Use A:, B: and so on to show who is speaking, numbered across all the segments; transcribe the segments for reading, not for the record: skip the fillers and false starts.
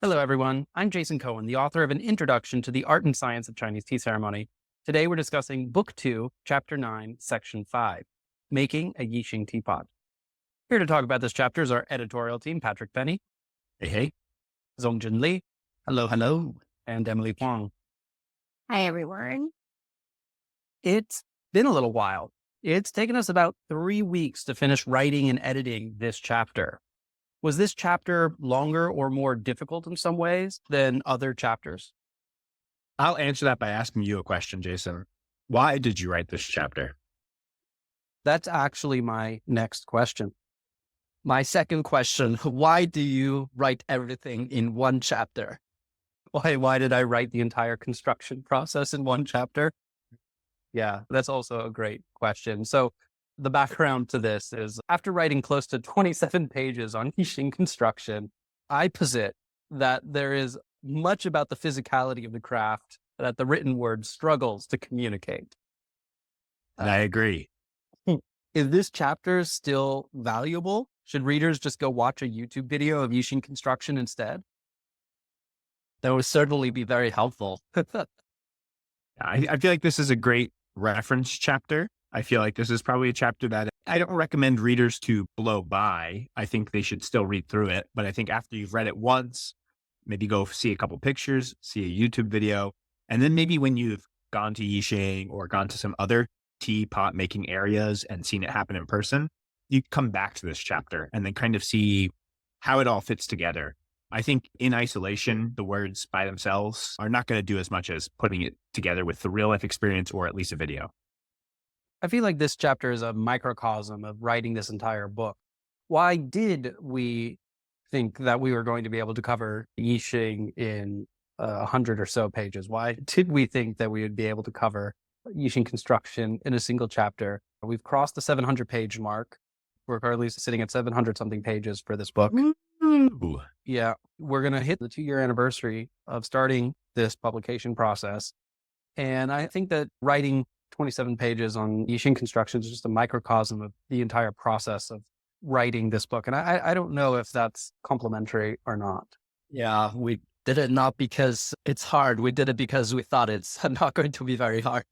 A: Hello, everyone. I'm Jason Cohen, the author of An Introduction to the Art and Science of Chinese Tea Ceremony. Today, we're discussing Book 2, Chapter 9, Section 5, Making a Yixing Teapot. Here to talk about this chapter is our editorial team, Patrick Penny.
B: Hey, hey.
A: Zongjun Li.
B: Hello, hello.
A: And Emily Huang.
C: Hi, everyone.
A: It's been a little while. It's taken us about 3 weeks to finish writing and editing this chapter. Was this chapter longer or more difficult in some ways than other chapters?
B: I'll answer that by asking you a question, Jason. Why did you write this chapter?
A: That's actually my next question.
D: My second question, why do you write everything in one chapter?
A: Why did I write the entire construction process in one chapter? Yeah, that's also a great question. So the background to this is after writing close to 27 pages on Yixing construction, I posit that there is much about the physicality of the craft that the written word struggles to communicate.
B: And I agree.
A: Is this chapter still valuable? Should readers just go watch a YouTube video of Yixing construction instead?
D: That would certainly be very helpful.
B: I feel like this is a great reference chapter. I feel like this is probably a chapter that I don't recommend readers to blow by. I think they should still read through it. But I think after you've read it once, maybe go see a couple pictures, see a YouTube video, and then maybe when you've gone to Yixing or gone to some other teapot making areas and seen it happen in person, you come back to this chapter and then kind of see how it all fits together. I think in isolation, the words by themselves are not going to do as much as putting it together with the real life experience or at least a video.
A: I feel like this chapter is a microcosm of writing this entire book. Why did we think that we were going to be able to cover Yixing in 100 or so pages? Why did we think that we would be able to cover Yixing construction in a single chapter? We've crossed the 700-page mark. We're currently sitting at 700 something pages for this book.
B: Ooh.
A: Yeah, we're going to hit the 2-year anniversary of starting this publication process. And I think that writing 27 pages on Yixing construction is just a microcosm of the entire process of writing this book. And I don't know if that's complimentary or not.
D: Yeah, we did it not because it's hard. We did it because we thought it's not going to be very hard.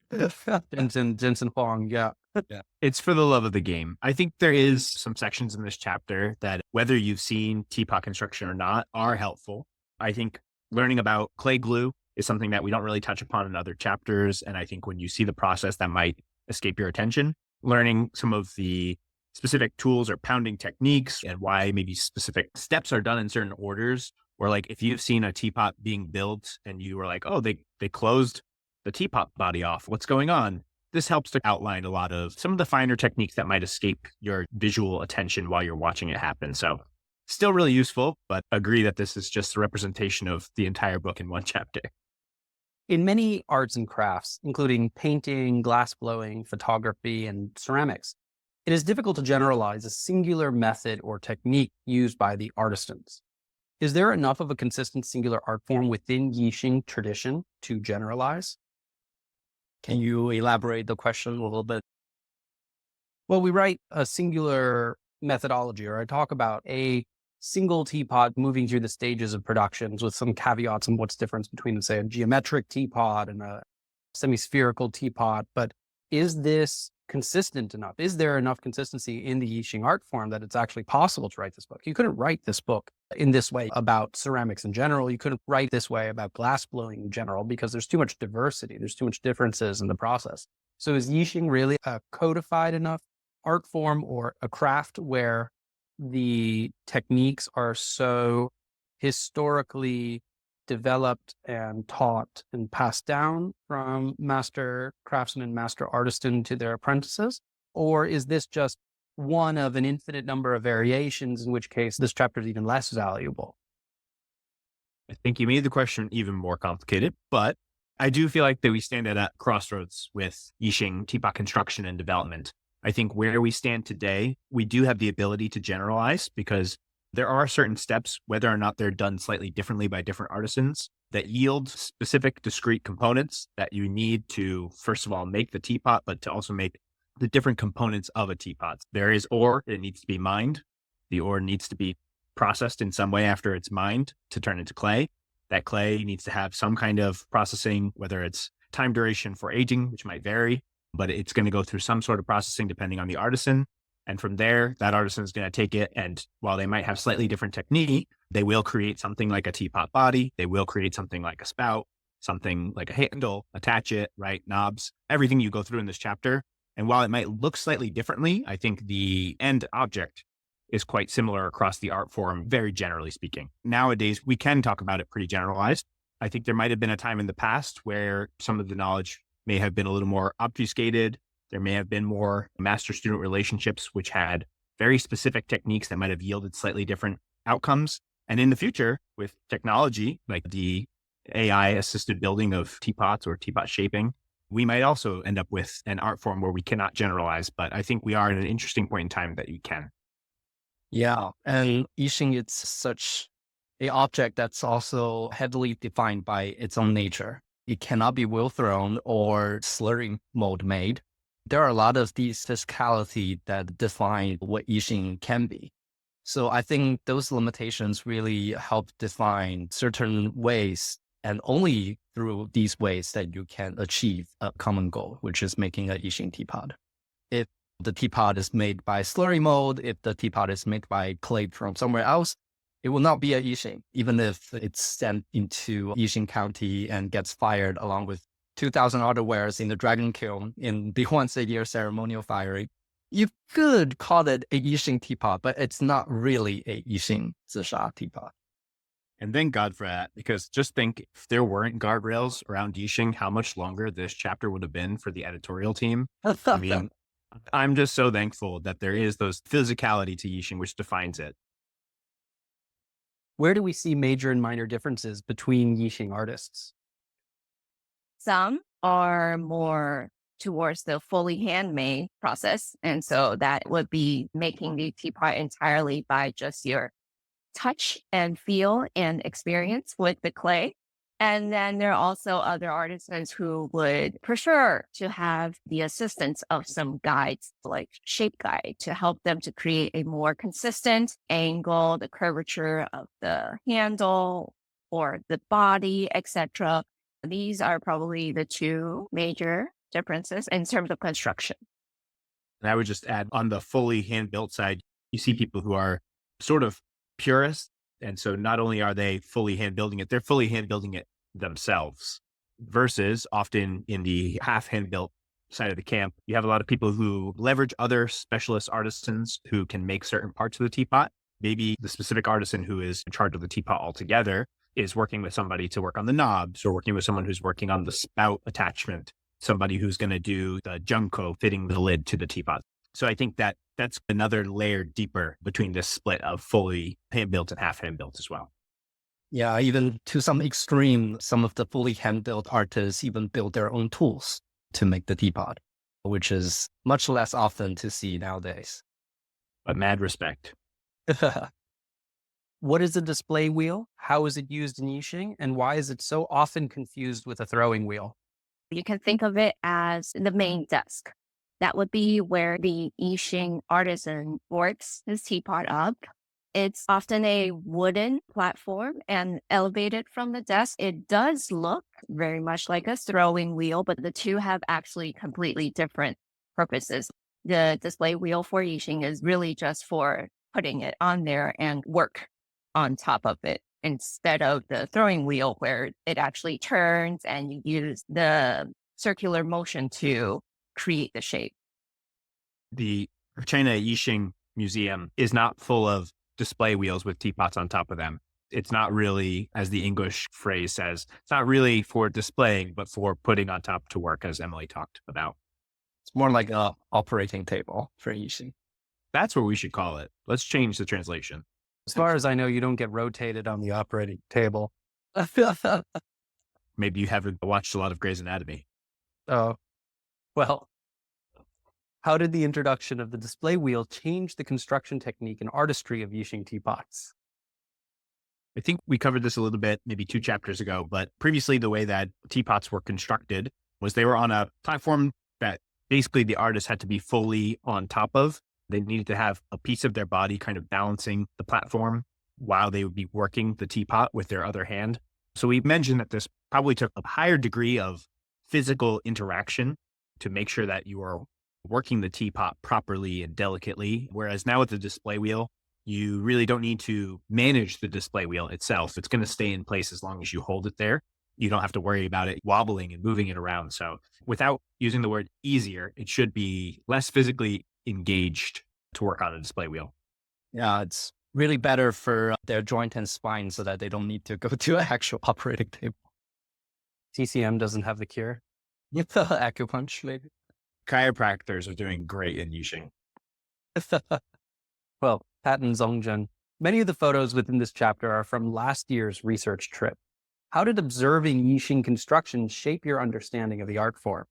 A: Jensen Huang, yeah.
B: Yeah. It's for the love of the game. I think there is some sections in this chapter that, whether you've seen teapot construction or not, are helpful. I think learning about clay glue is something that we don't really touch upon in other chapters. And I think when you see the process, that might escape your attention. Learning some of the specific tools or pounding techniques and why maybe specific steps are done in certain orders. Or like if you've seen a teapot being built and you were like, oh, they closed the teapot body off. What's going on? This helps to outline a lot of some of the finer techniques that might escape your visual attention while you're watching it happen. So still really useful, but agree that this is just a representation of the entire book in one chapter.
A: In many arts and crafts, including painting, glass blowing, photography, and ceramics, it is difficult to generalize a singular method or technique used by the artisans. Is there enough of a consistent singular art form within Yixing tradition to generalize?
D: Can you elaborate the question a little bit?
A: Well, we write a singular methodology, or I talk about a single teapot moving through the stages of productions with some caveats on what's the difference between, say, a geometric teapot and a semi-spherical teapot. But is this consistent enough? Is there enough consistency in the Yixing art form that it's actually possible to write this book? You couldn't write this book in this way about ceramics in general. You couldn't write this way about glass blowing in general because there's too much diversity. There's too much differences in the process. So is Yixing really a codified enough art form or a craft where the techniques are so historically developed and taught and passed down from master craftsman, master artisan to their apprentices? Or is this just one of an infinite number of variations, in which case this chapter is even less valuable?
B: I think you made the question even more complicated, but I do feel like that we stand at a crossroads with Yixing teapot construction and development. I think where we stand today, we do have the ability to generalize because there are certain steps, whether or not they're done slightly differently by different artisans, that yield specific discrete components that you need to, first of all, make the teapot, but to also make the different components of a teapot. There is ore that needs to be mined. The ore needs to be processed in some way after it's mined to turn into clay. That clay needs to have some kind of processing, whether it's time duration for aging, which might vary, but it's going to go through some sort of processing depending on the artisan. And from there, that artisan is going to take it. And while they might have slightly different technique, they will create something like a teapot body. They will create something like a spout, something like a handle, attach it, right? Knobs, everything you go through in this chapter. And while it might look slightly differently, I think the end object is quite similar across the art form, very generally speaking. Nowadays, we can talk about it pretty generalized. I think there might have been a time in the past where some of the knowledge may have been a little more obfuscated. There may have been more master-student relationships, which had very specific techniques that might have yielded slightly different outcomes. And in the future, with technology, like the AI-assisted building of teapots or teapot shaping, we might also end up with an art form where we cannot generalize. But I think we are at an interesting point in time that you can.
D: Yeah. And Yixing, it's such an object that's also heavily defined by its own nature. It cannot be wheel thrown or slurry mold made. There are a lot of these physicality that define what Yixing can be. So I think those limitations really help define certain ways, and only through these ways that you can achieve a common goal, which is making a Yixing teapot. If the teapot is made by slurry mold, if the teapot is made by clay from somewhere else, it will not be a Yixing, even if it's sent into Yixing County and gets fired along with 2,000 other wares in the dragon kiln in the once a year ceremonial firing. You could call it a Yixing teapot, but it's not really a Yixing zisha teapot.
B: And thank God for that, because just think if there weren't guardrails around Yixing, how much longer this chapter would have been for the editorial team. I mean, I'm just so thankful that there is those physicality to Yixing, which defines it.
A: Where do we see major and minor differences between Yixing artists?
C: Some are more towards the fully handmade process. And so that would be making the teapot entirely by just your touch and feel and experience with the clay. And then there are also other artisans who would prefer to have the assistance of some guides, like shape guide, to help them to create a more consistent angle, the curvature of the handle or the body, etc. These are probably the two major differences in terms of construction.
B: And I would just add on the fully hand-built side, you see people who are sort of purists. And so not only are they fully hand-building it, they're fully hand-building it themselves. Versus often in the half hand-built side of the camp, you have a lot of people who leverage other specialist artisans who can make certain parts of the teapot. Maybe the specific artisan who is in charge of the teapot altogether is working with somebody to work on the knobs, or working with someone who's working on the spout attachment, somebody who's going to do the junko fitting the lid to the teapot. So I think that that's another layer deeper between this split of fully hand-built and half hand-built as well.
D: Yeah, even to some extreme, some of the fully hand-built artists even build their own tools to make the teapot, which is much less often to see nowadays.
B: But mad respect.
A: What is a display wheel? How is it used in Yixing? And why is it so often confused with a throwing wheel?
C: You can think of it as the main desk. That would be where the Yixing artisan works his teapot up. It's often a wooden platform and elevated from the desk. It does look very much like a throwing wheel, but the two have actually completely different purposes. The display wheel for Yixing is really just for putting it on there and work on top of it, instead of the throwing wheel where it actually turns and you use the circular motion to create the shape.
B: The China Yixing Museum is not full of display wheels with teapots on top of them. It's not really, as the English phrase says, it's not really for displaying, but for putting on top to work, as Emily talked about.
D: It's more like an operating table for Yixing.
B: That's what we should call it. Let's change the translation.
A: As far as I know, you don't get rotated on the operating table.
B: Maybe you haven't watched a lot of Grey's Anatomy.
A: Oh, well, how did the introduction of the display wheel change the construction technique and artistry of Yixing teapots?
B: I think we covered this a little bit, maybe 2 chapters ago, but previously the way that teapots were constructed was they were on a platform that basically the artist had to be fully on top of. They needed to have a piece of their body kind of balancing the platform. while they would be working the teapot with their other hand. So we mentioned that this probably took a higher degree of physical interaction to make sure that you are working the teapot properly and delicately. Whereas now with the display wheel, you really don't need to manage the display wheel itself. It's going to stay in place as long as you hold it there. You don't have to worry about it wobbling and moving it around. So without using the word easier, it should be less physically engaged to work on a display wheel.
D: Yeah, it's really better for their joint and spine so that they don't need to go to an actual operating table.
A: TCM doesn't have the cure.
D: Acupuncture, maybe.
B: Chiropractors are doing great in Yixing.
A: Well, Pat and Zongjun, many of the photos within this chapter are from last year's research trip. How did observing Yixing construction shape your understanding of the art form?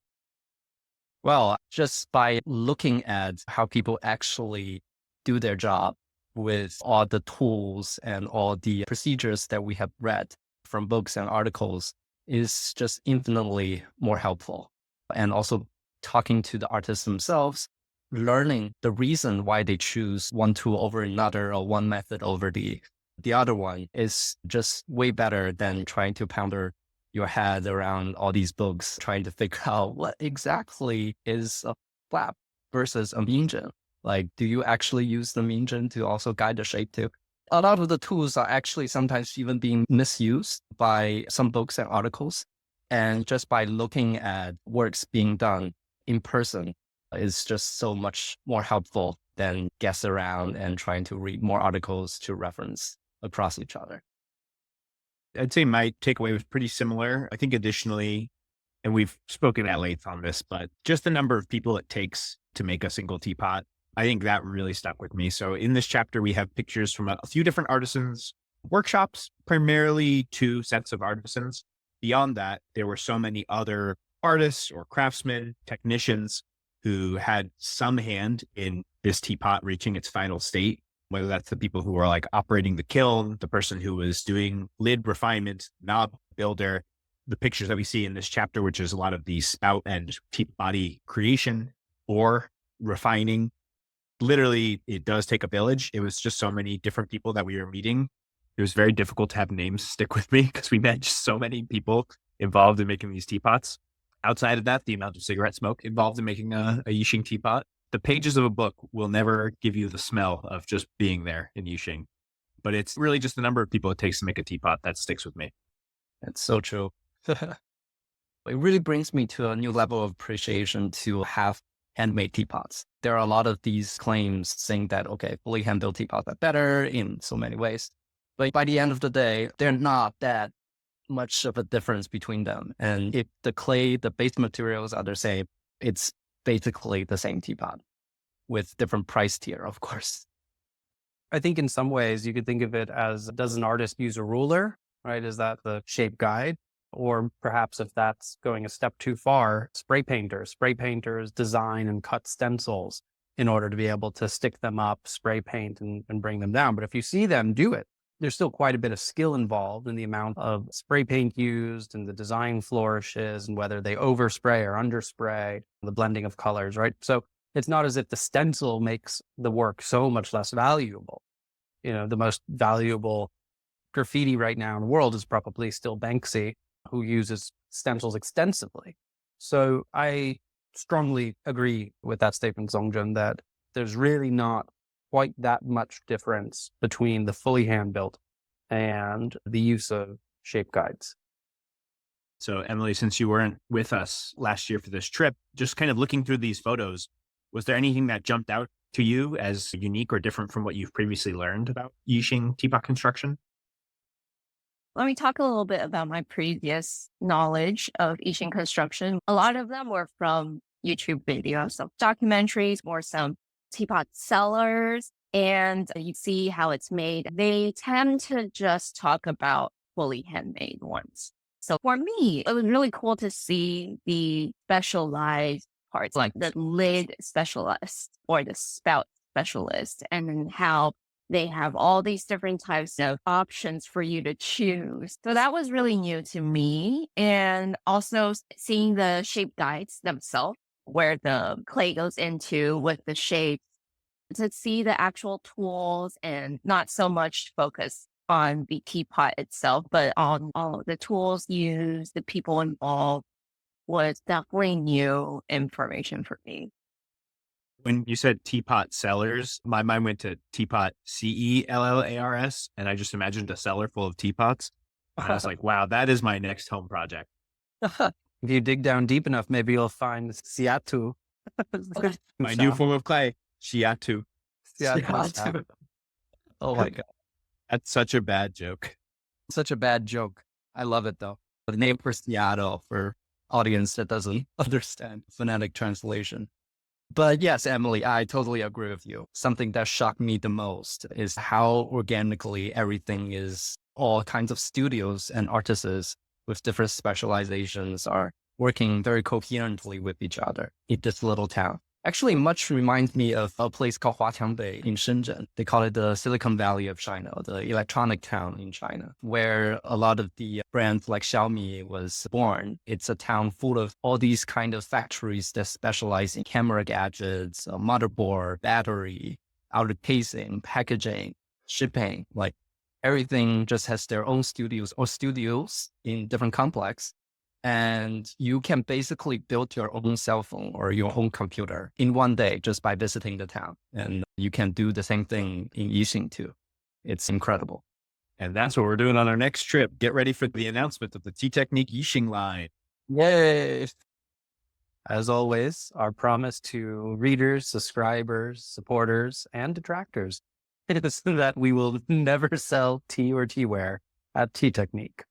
D: Well, just by looking at how people actually do their job with all the tools and all the procedures that we have read from books and articles is just infinitely more helpful. And also talking to the artists themselves, learning the reason why they choose one tool over another or one method over the other one is just way better than trying to ponder your head around all these books, trying to figure out what exactly is a flap versus a minjin. Like, do you actually use the minjin to also guide the shape too? A lot of the tools are actually sometimes even being misused by some books and articles. And just by looking at works being done in person is just so much more helpful than guess around and trying to read more articles to reference across each other.
B: I'd say my takeaway was pretty similar. I think additionally, and we've spoken at length on this, but just the number of people it takes to make a single teapot, I think that really stuck with me. So in this chapter, we have pictures from a few different artisans' workshops, primarily 2 sets of artisans. Beyond that, there were so many other artists or craftsmen, technicians who had some hand in this teapot reaching its final state, whether that's the people who were like operating the kiln, the person who was doing lid refinement, knob builder, the pictures that we see in this chapter, which is a lot of the spout and teapot body creation or refining. Literally, it does take a village. It was just so many different people that we were meeting. It was very difficult to have names stick with me because we met just so many people involved in making these teapots. Outside of that, the amount of cigarette smoke involved in making a Yixing teapot. The pages of a book will never give you the smell of just being there in Yixing. But it's really just the number of people it takes to make a teapot that sticks with me.
D: It's so true. It really brings me to a new level of appreciation to have handmade teapots. There are a lot of these claims saying that, okay, fully hand-built teapots are better in so many ways. But by the end of the day, they're not that much of a difference between them. And if the clay, the base materials are the same, it's basically the same teapot with different price tier, of course.
A: I think in some ways you could think of it as, does an artist use a ruler, right? Is that the shape guide? Or perhaps if that's going a step too far, spray painters design and cut stencils in order to be able to stick them up, spray paint and bring them down. But if you see them do it, there's still quite a bit of skill involved in the amount of spray paint used and the design flourishes and whether they overspray or underspray, the blending of colors, right? So it's not as if the stencil makes the work so much less valuable. You know, the most valuable graffiti right now in the world is probably still Banksy, who uses stencils extensively. So I strongly agree with that statement, Zongjun, that there's really not quite that much difference between the fully hand-built and the use of shape guides.
B: So Emily, since you weren't with us last year for this trip, just kind of looking through these photos, was there anything that jumped out to you as unique or different from what you've previously learned about Yixing teapot construction?
C: Let me talk a little bit about my previous knowledge of Yixing construction. A lot of them were from YouTube videos, so documentaries, or some teapot sellers, and you see how it's made. They tend to just talk about fully handmade ones. So for me, it was really cool to see the specialized parts, like the lid specialist or the spout specialist, and then how they have all these different types of options for you to choose. So that was really new to me. And also seeing the shape guides themselves, where the clay goes into with the shape, to see the actual tools and not so much focus on the teapot itself, but on all of the tools used, the people involved was definitely new information for me.
B: When you said teapot sellers, my mind went to teapot Cellars, and I just imagined a cellar full of teapots. And I was like, wow, that is my next home project.
A: If you dig down deep enough, maybe you'll find siatu.
B: My new form of clay, shiatu.
A: Siatu.
D: Oh my God.
B: That's such a bad joke.
A: Such a bad joke. I love it though.
D: The name for Seattle for audience that doesn't understand phonetic translation. But yes, Emily, I totally agree with you. Something that shocked me the most is how organically everything is, all kinds of studios and artists with different specializations are working very coherently with each other in this little town. Actually, much reminds me of a place called Huaqiangbei in Shenzhen. They call it the Silicon Valley of China, the electronic town in China, where a lot of the brands like Xiaomi was born. It's a town full of all these kind of factories that specialize in camera gadgets, motherboard, battery, outer casing, packaging, shipping, like everything just has their own studios or studios in different complexes. And you can basically build your own cell phone or your own computer in one day just by visiting the town. And you can do the same thing in Yixing too. It's incredible.
B: And that's what we're doing on our next trip. Get ready for the announcement of the T-Technique Yixing line.
A: Yay. As always, our promise to readers, subscribers, supporters, and detractors is that we will never sell tea or teaware at T-Technique.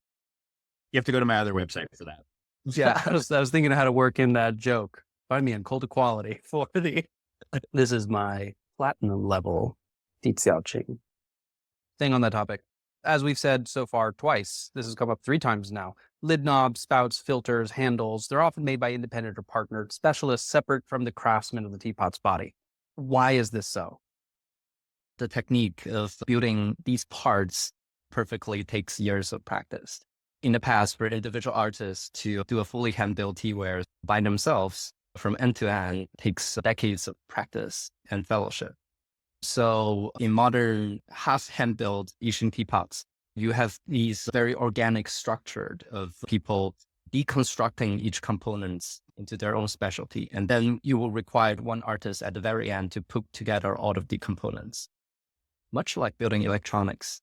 B: You have to go to my other website for that.
A: Yeah, I was thinking of how to work in that joke. Find me on Cold Equality for the... This is my platinum level Dixiaoqing. Staying on that topic, as we've said so far twice, this has come up 3 times now. Lid knobs, spouts, filters, handles, they're often made by independent or partnered specialists separate from the craftsman of the teapot's body. Why is this so?
D: The technique of building these parts perfectly takes years of practice. In the past, for individual artists to do a fully hand-built teaware by themselves from end to end takes decades of practice and fellowship. So in modern half-hand-built Yixing teapots, you have these very organic structure of people deconstructing each component into their own specialty. And then you will require one artist at the very end to put together all of the components, much like building electronics.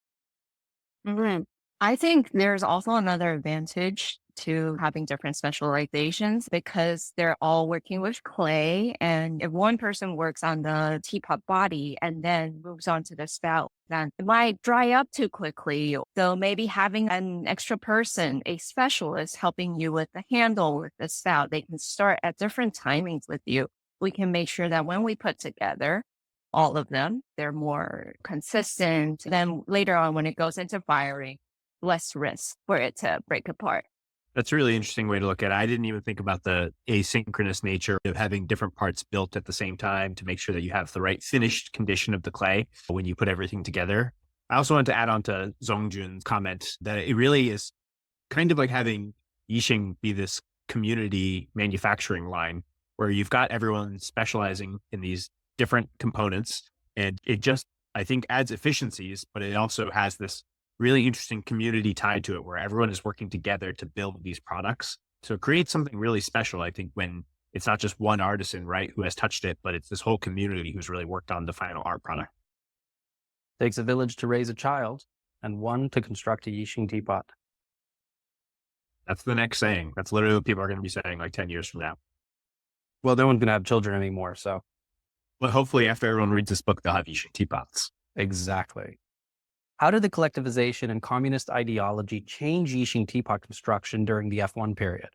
C: Mhm. I think there's also another advantage to having different specializations because they're all working with clay. And if one person works on the teapot body and then moves on to the spout, then it might dry up too quickly. So maybe having an extra person, a specialist helping you with the handle, with the spout, they can start at different timings with you. We can make sure that when we put together all of them, they're more consistent. Then later on, when it goes into firing, less risk for it to break apart.
B: That's a really interesting way to look at it. I didn't even think about the asynchronous nature of having different parts built at the same time to make sure that you have the right finished condition of the clay when you put everything together. I also wanted to add on to Zongjun's comment that it really is kind of like having Yixing be this community manufacturing line where you've got everyone specializing in these different components. And it just, I think, adds efficiencies, but it also has this really interesting community tied to it where everyone is working together to build these products. So it creates something really special, I think, when it's not just one artisan, right, who has touched it, but it's this whole community who's really worked on the final art product.
A: Takes a village to raise a child and one to construct a Yixing teapot.
B: That's the next saying. That's literally what people are going to be saying like 10 years from now.
A: Well, no one's going to have children anymore, so.
B: But hopefully after everyone reads this book, they'll have Yixing teapots.
A: Exactly. How did the collectivization and communist ideology change Yixing teapot construction during the F1 period?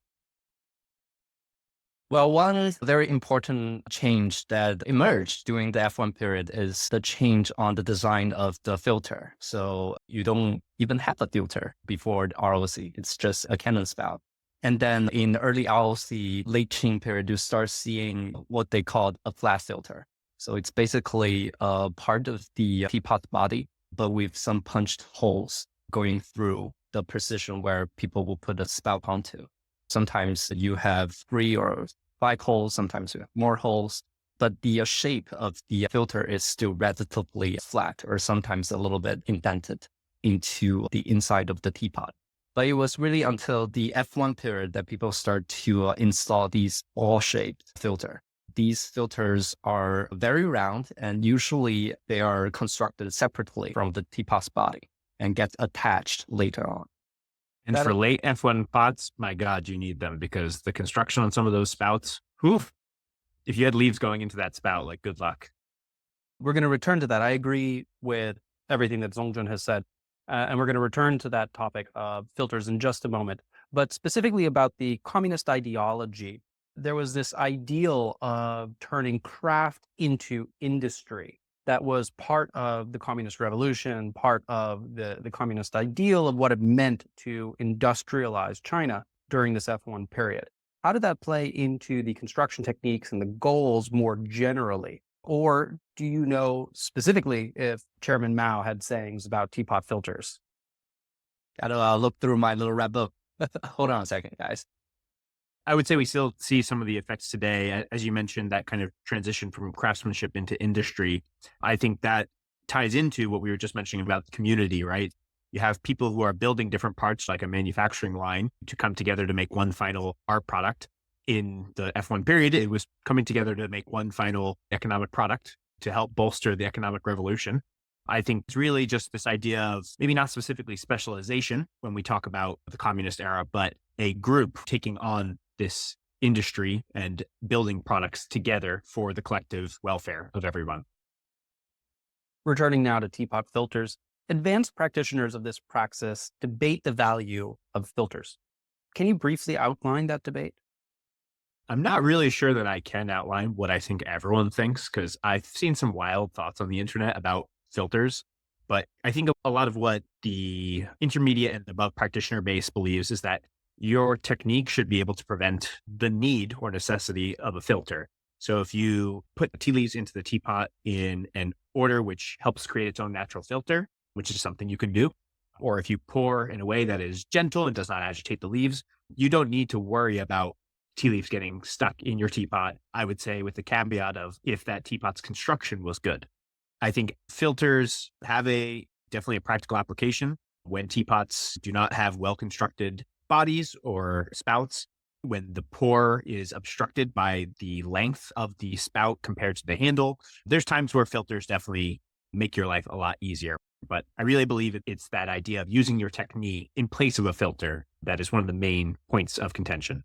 D: Well, one very important change that emerged during the F1 period is the change on the design of the filter. So you don't even have a filter before the ROC. It's just a cannon spout. And then in the early ROC, late Qing period, you start seeing what they called a flat filter. So it's basically a part of the teapot body, but with some punched holes going through the precision where people will put a spout onto. Sometimes you have 3 or 5 holes, sometimes you have more holes. but the shape of the filter is still relatively flat or sometimes a little bit indented into the inside of the teapot. But it was really until the F1 period that people start to install these ball-shaped filter. These filters are very round, and usually they are constructed separately from the teapot's body and get attached later on.
B: And for late F1 pots, my God, you need them because the construction on some of those spouts, oof, if you had leaves going into that spout, like good luck.
A: We're going to return to that. I agree with everything that Zongjun has said. And we're going to return to that topic of filters in just a moment. But specifically about the communist ideology, there was this ideal of turning craft into industry that was part of the communist revolution, part of the communist ideal of what it meant to industrialize China during this F1 period. How did that play into the construction techniques and the goals more generally? Or do you know specifically if Chairman Mao had sayings about teapot filters?
D: Gotta look through my little red book. Hold on a second, guys.
B: I would say we still see some of the effects today. As you mentioned, that kind of transition from craftsmanship into industry. I think that ties into what we were just mentioning about the community, right? You have people who are building different parts like a manufacturing line to come together to make one final art product. In the F1 period, it was coming together to make one final economic product to help bolster the economic revolution. I think it's really just this idea of maybe not specifically specialization when we talk about the communist era, but a group taking on this industry and building products together for the collective welfare of everyone.
A: Returning now to teapot filters, advanced practitioners of this praxis debate the value of filters. Can you briefly outline that debate?
B: I'm not really sure that I can outline what I think everyone thinks because I've seen some wild thoughts on the internet about filters. But I think a lot of what the intermediate and above practitioner base believes is that your technique should be able to prevent the need or necessity of a filter. So if you put tea leaves into the teapot in an order which helps create its own natural filter, which is something you can do, or if you pour in a way that is gentle and does not agitate the leaves, you don't need to worry about tea leaves getting stuck in your teapot, I would say with the caveat of if that teapot's construction was good. I think filters have definitely a practical application when teapots do not have well-constructed bodies or spouts, when the pour is obstructed by the length of the spout compared to the handle. There's times where filters definitely make your life a lot easier. But I really believe it's that idea of using your technique in place of a filter that is one of the main points of contention.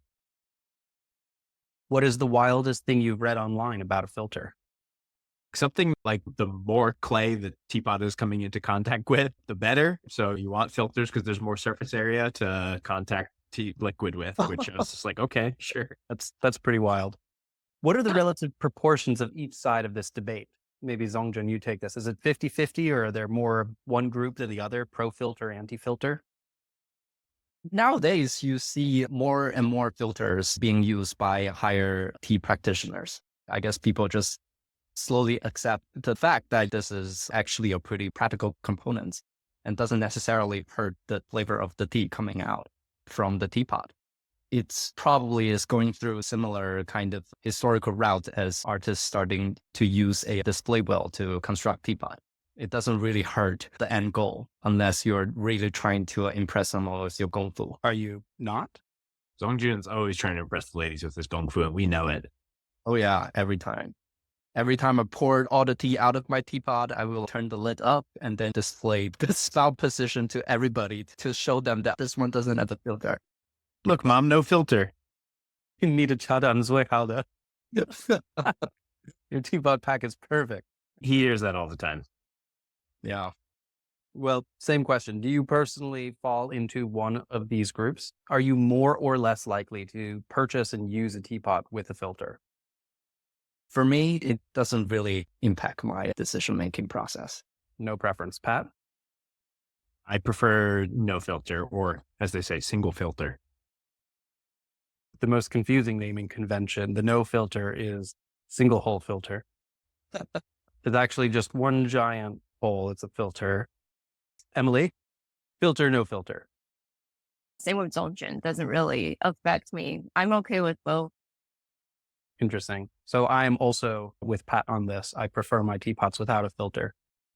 A: What is the wildest thing you've read online about a filter?
B: Something like the more clay the teapot is coming into contact with, the better. So you want filters because there's more surface area to contact liquid with, which I was just like, okay, sure.
A: That's pretty wild. What are the relative proportions of each side of this debate? Maybe Zongjun, you take this. Is it 50-50 or are there more one group than the other, pro-filter, anti-filter?
D: Nowadays, you see more and more filters being used by higher tea practitioners. I guess people just slowly accept the fact that this is actually a pretty practical component and doesn't necessarily hurt the flavor of the tea coming out from the teapot. It's probably is going through a similar kind of historical route as artists starting to use a display wheel to construct teapot. It doesn't really hurt the end goal unless you're really trying to impress someone with your gong fu.
A: Are you not?
B: Zongjun's always trying to impress the ladies with his gong fu, and we know it.
D: Oh yeah, every time. Every time I poured all the tea out of my teapot, I will turn the lid up and then display the spout position to everybody to show them that this one doesn't have a filter.
B: Look, Mom, no filter.
A: You need a chadan zui hao de. Your teapot pack is perfect.
B: He hears that all the time.
D: Yeah.
A: Well, same question. Do you personally fall into one of these groups? Are you more or less likely to purchase and use a teapot with a filter?
D: For me, it doesn't really impact my decision-making process.
A: No preference. Pat?
B: I prefer no filter, or as they say, single filter.
A: The most confusing naming convention, the no filter, is single hole filter. It's actually just one giant hole. It's a filter. Emily? Filter, no filter.
C: Same with Zongjun. Doesn't really affect me. I'm okay with both.
A: Interesting. So I am also with Pat on this. I prefer my teapots without a filter.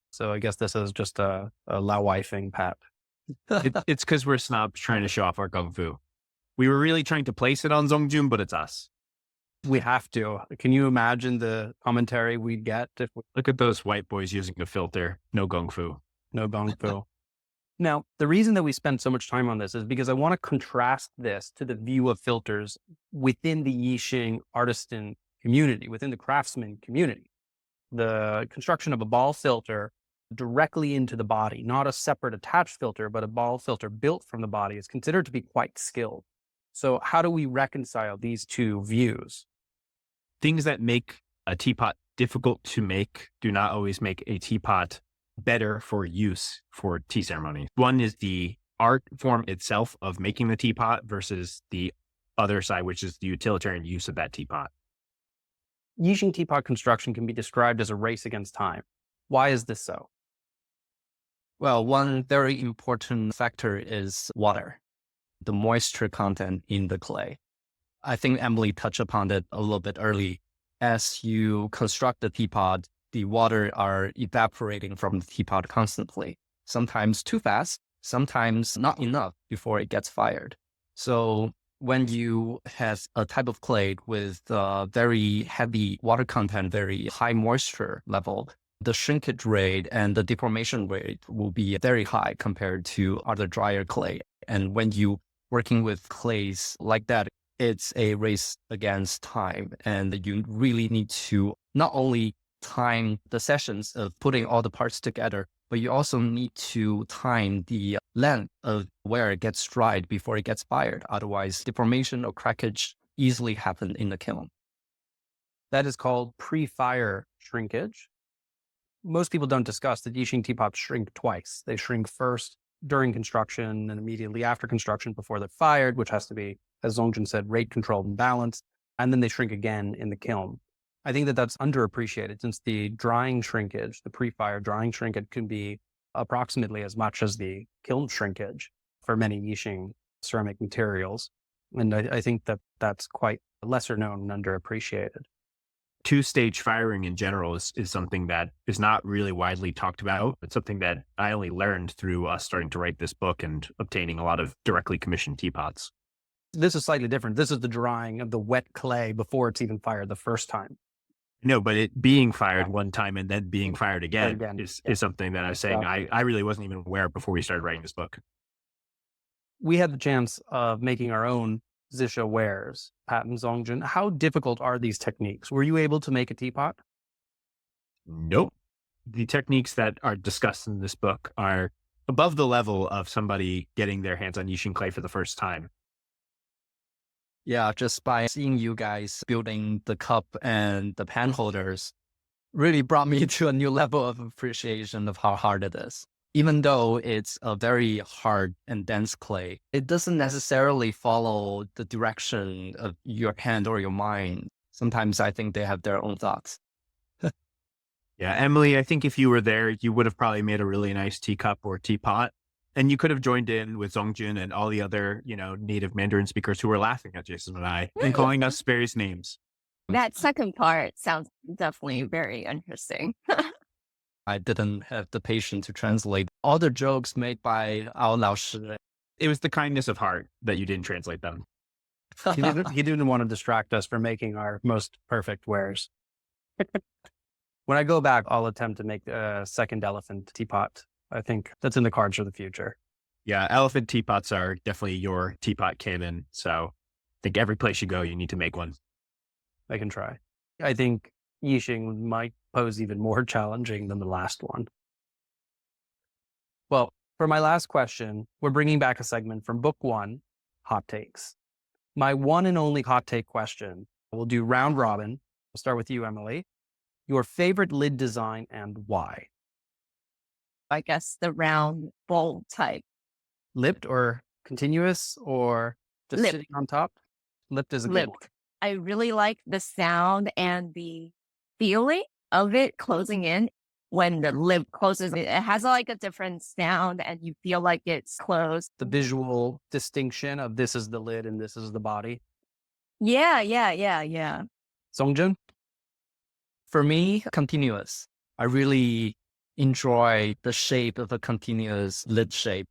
A: So I guess this is just a Lao Wai thing, Pat.
B: It's because we're snobs trying to show off our kung fu. We were really trying to place it on Zongjun, but it's us.
A: We have to. Can you imagine the commentary we'd get if we
B: Look at those white boys using a filter. No kung fu.
A: no gong fu? Now, the reason that we spend so much time on this is because I want to contrast this to the view of filters within the Yixing artisan community, within the craftsman community. The construction of a ball filter directly into the body, not a separate attached filter, but a ball filter built from the body, is considered to be quite skilled. So how do we reconcile these two views?
B: Things that make a teapot difficult to make do not always make a teapot better for use for tea ceremony. One is the art form itself of making the teapot versus the other side, which is the utilitarian use of that teapot.
A: Yixing teapot construction can be described as a race against time. Why is this so?
D: Well, one very important factor is water, the moisture content in the clay. I think Emily touched upon it a little bit early. As you construct the teapot, the water are evaporating from the teapot constantly, sometimes too fast, sometimes not enough before it gets fired. So when you have a type of clay with very heavy water content, very high moisture level, the shrinkage rate and the deformation rate will be very high compared to other drier clay. And when you working with clays like that, it's a race against time. And you really need to not only time the sessions of putting all the parts together, but you also need to time the length of where it gets dried before it gets fired. Otherwise, deformation or crackage easily happen in the kiln.
A: That is called pre-fire shrinkage. Most people don't discuss that Yixing teapots shrink twice. They shrink first during construction and immediately after construction before they're fired, which has to be, as Zongjun said, rate controlled and balanced. And then they shrink again in the kiln. I think that that's underappreciated since the drying shrinkage, the pre-fire drying shrinkage can be approximately as much as the kiln shrinkage for many Yixing ceramic materials. And I think that that's quite lesser known and underappreciated.
B: Two-stage firing in general is something that is not really widely talked about. It's something that I only learned through us starting to write this book and obtaining a lot of directly commissioned teapots.
A: This is slightly different. This is the drying of the wet clay before it's even fired the first time.
B: No, but it being fired one time and then being fired again, is something that I was saying I really wasn't even aware before we started writing this book.
A: We had the chance of making our own Zisha wares, Pat and Zongjun. How difficult are these techniques? Were you able to make a teapot?
B: Nope. The techniques that are discussed in this book are above the level of somebody getting their hands on Yixing clay for the first time.
D: Yeah, just by seeing you guys building the cup and the pan holders really brought me to a new level of appreciation of how hard it is. Even though it's a very hard and dense clay, it doesn't necessarily follow the direction of your hand or your mind. Sometimes I think they have their own thoughts.
B: Yeah, Emily, I think if you were there, you would have probably made a really nice teacup or teapot. And you could have joined in with Zongjun and all the other, native Mandarin speakers who were laughing at Jason and I and calling us various names.
C: That second part sounds definitely very interesting.
D: I didn't have the patience to translate all the jokes made by our Lao Shi.
B: It was the kindness of heart that you didn't translate them.
A: He didn't want to distract us from making our most perfect wares. When I go back, I'll attempt to make a second elephant teapot. I think that's in the cards for the future.
B: Yeah, elephant teapots are definitely your teapot canon. So I think every place you go, you need to make one.
A: I can try. I think Yixing might pose even more challenging than the last one. Well, for my last question, we're bringing back a segment from book 1, Hot Takes. My one and only hot take question, we'll do round robin. We'll start with you, Emily. Your favorite lid design and why?
C: I guess the round bowl type.
A: Lipped or continuous or just
C: Lipped.
A: sitting on top? Lipped is a good
C: Lipped.
A: one.
C: I really like the sound and the feeling of it closing in when the lid closes. It has like a different sound and you feel like it's closed.
A: The visual distinction of this is the lid and this is the body.
C: Yeah.
A: Zongjun?
D: For me, continuous. I really enjoy the shape of a continuous lid shape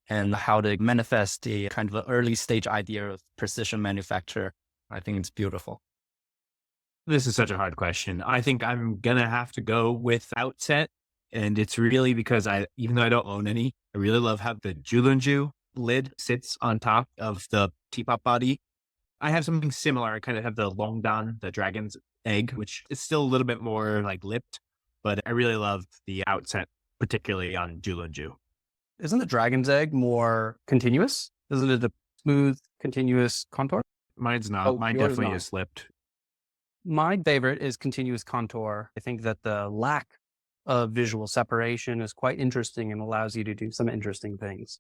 D: and how to manifest the kind of early stage idea of precision manufacture. I think it's beautiful.
B: This is such a hard question. I think I'm going to have to go with outset. And it's really because even though I don't own any, I really love how the Julunju lid sits on top of the teapot body. I have something similar. I kind of have the Longdan, the dragon's egg, which is still a little bit more like lipped, but I really love the outset, particularly on Julunju.
A: Isn't the dragon's egg more continuous? Isn't it a smooth, continuous contour?
B: Mine's not.
A: Oh,
B: Mine
A: yours
B: definitely
A: not.
B: is lipped.
A: My favorite is continuous contour. I think that the lack of visual separation is quite interesting and allows you to do some interesting things.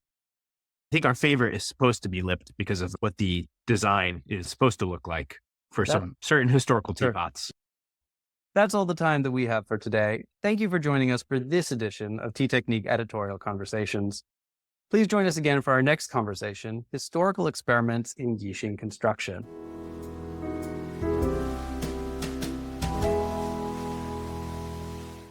B: I think our favorite is supposed to be lipped because of what the design is supposed to look like for some certain historical
A: Sure.
B: teapots.
A: That's all the time that we have for today. Thank you for joining us for this edition of Tea Technique Editorial Conversations. Please join us again for our next conversation, Historical Experiments in Yixing Construction.